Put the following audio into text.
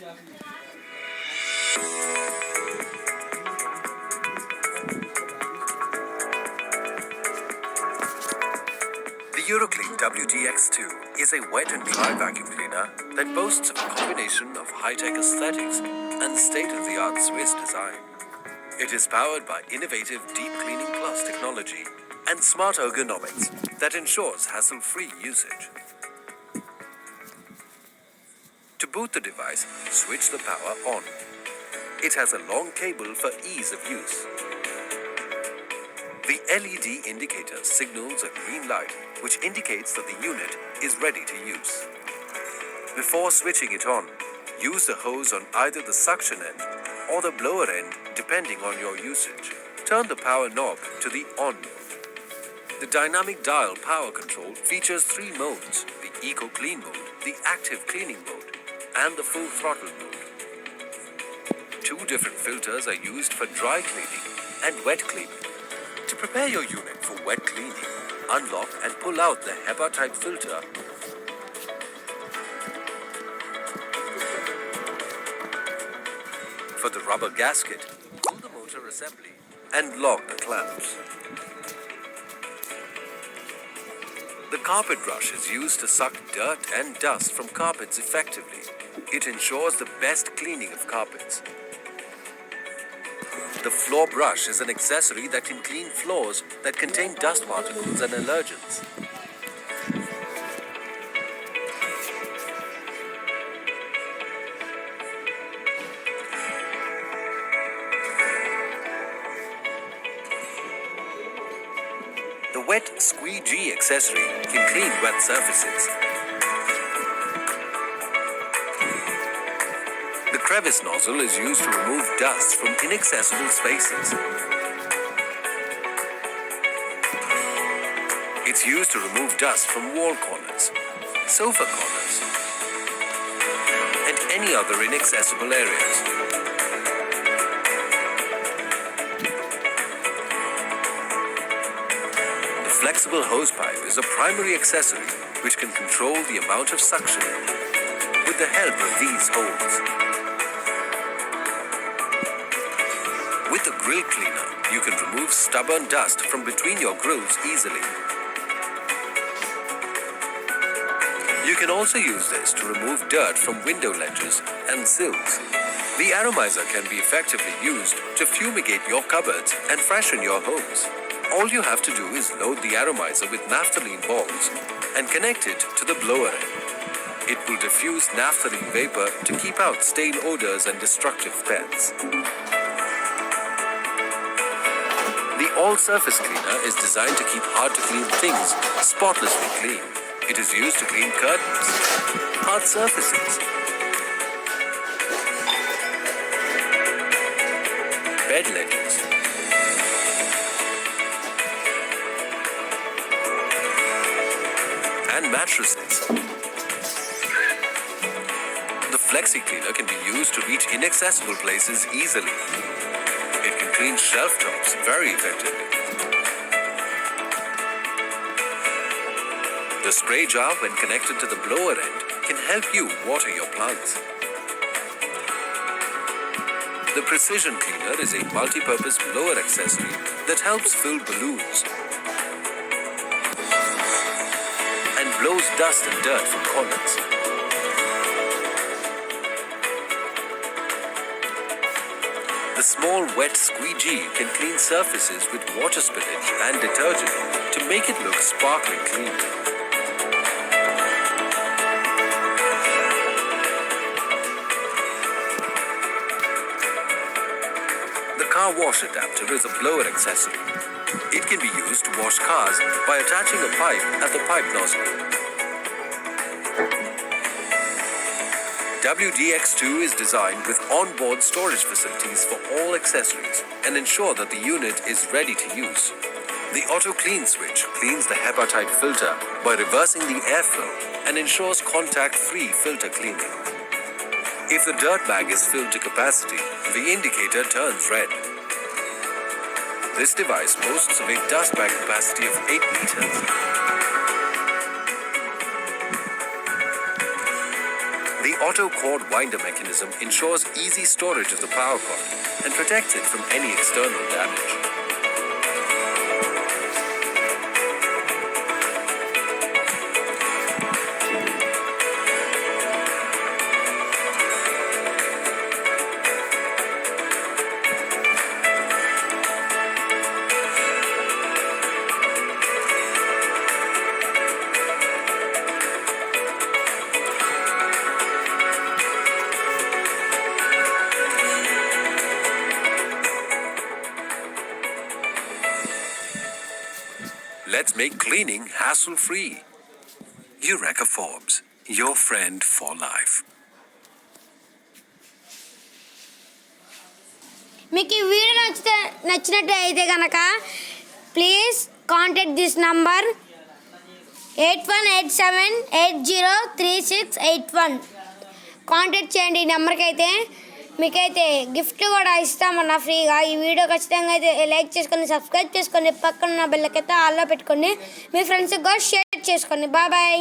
The Euroclean WTX2 is a wet and dry vacuum cleaner that boasts a combination of high-tech aesthetics and state-of-the-art Swiss design. It is powered by innovative Deep Cleaning Plus technology and smart ergonomics that ensures hassle-free usage. To boot the device, switch the power on. It has a long cable for ease of use. The LED indicator signals a green light, which indicates that the unit is ready to use. Before switching it on, use the hose on either the suction end or the blower end depending on your usage. Turn the power knob to the on mode. The dynamic dial power control features 3 modes: the Eco Clean mode, the Active Cleaning mode, and the Full Throttle mode. 2 different filters are used for dry cleaning and wet cleaning. To prepare your unit for wet cleaning, unlock and pull out the HEPA-type filter. For the rubber gasket, pull the motor assembly and lock the clamps. The carpet brush is used to suck dirt and dust from carpets effectively. It ensures the best cleaning of carpets. The floor brush is an accessory that can clean floors that contain dust particles and allergens. The wet squeegee accessory can clean wet surfaces. The crevice nozzle is used to remove dust from inaccessible spaces. It's used to remove dust from wall corners, sofa corners, and any other inaccessible areas. The flexible hosepipe is a primary accessory which can control the amount of suction with the help of these holes. With the grill cleaner, you can remove stubborn dust from between your grills easily. You can also use this to remove dirt from window ledges and sills. The atomizer can be effectively used to fumigate your cupboards and freshen your homes. All you have to do is load the atomizer with naphthalene balls and connect it to the blower end. It will diffuse naphthalene vapor to keep out stale odors and destructive pests. The all-surface cleaner is designed to keep hard-to-clean things spotlessly clean. It is used to clean curtains, hard surfaces, bed linens, and mattresses. The Flexi Cleaner can be used to reach inaccessible places easily. It can clean shelf tops very effectively. The spray jar, when connected to the blower end, can help you water your plants. The Precision Cleaner is a multi-purpose blower accessory that helps fill balloons and blows dust and dirt from corners. The small wet squeegee can clean surfaces with water spillage and detergent to make it look sparkling clean. The car wash adapter is a blower accessory. It can be used to wash cars by attaching a pipe at the pipe nozzle. WDX2 is designed with onboard storage facilities for all accessories and ensure that the unit is ready to use. The auto clean switch cleans the HEPA-type filter by reversing the airflow and ensures contact-free filter cleaning. If the dirt bag is filled to capacity, the indicator turns red. This device boasts of a dust bag capacity of 8 liters. The auto cord winder mechanism ensures easy storage of the power cord and protects it from any external damage. Let's make cleaning hassle-free. Eureka Forbes, your friend for life. మీకు ఈ video నచ్చినట్లయితే కనుక please contact this number 8187803681. Contact చేయండి ఈ నెంబర్కి అయితే. మీకైతే gift కూడా ఇస్తామన్నా ఫ్రీగా. ఈ వీడియో ఖచ్చితంగా అయితే లైక్ చేసుకొని సబ్స్క్రైబ్ చేసుకోండి. పక్కన ఉన్న బెల్ అయితే ఆల్లో పెట్టుకోండి. మీ ఫ్రెండ్స్కి కూడా షేర్ చేసుకోండి. బాయ్.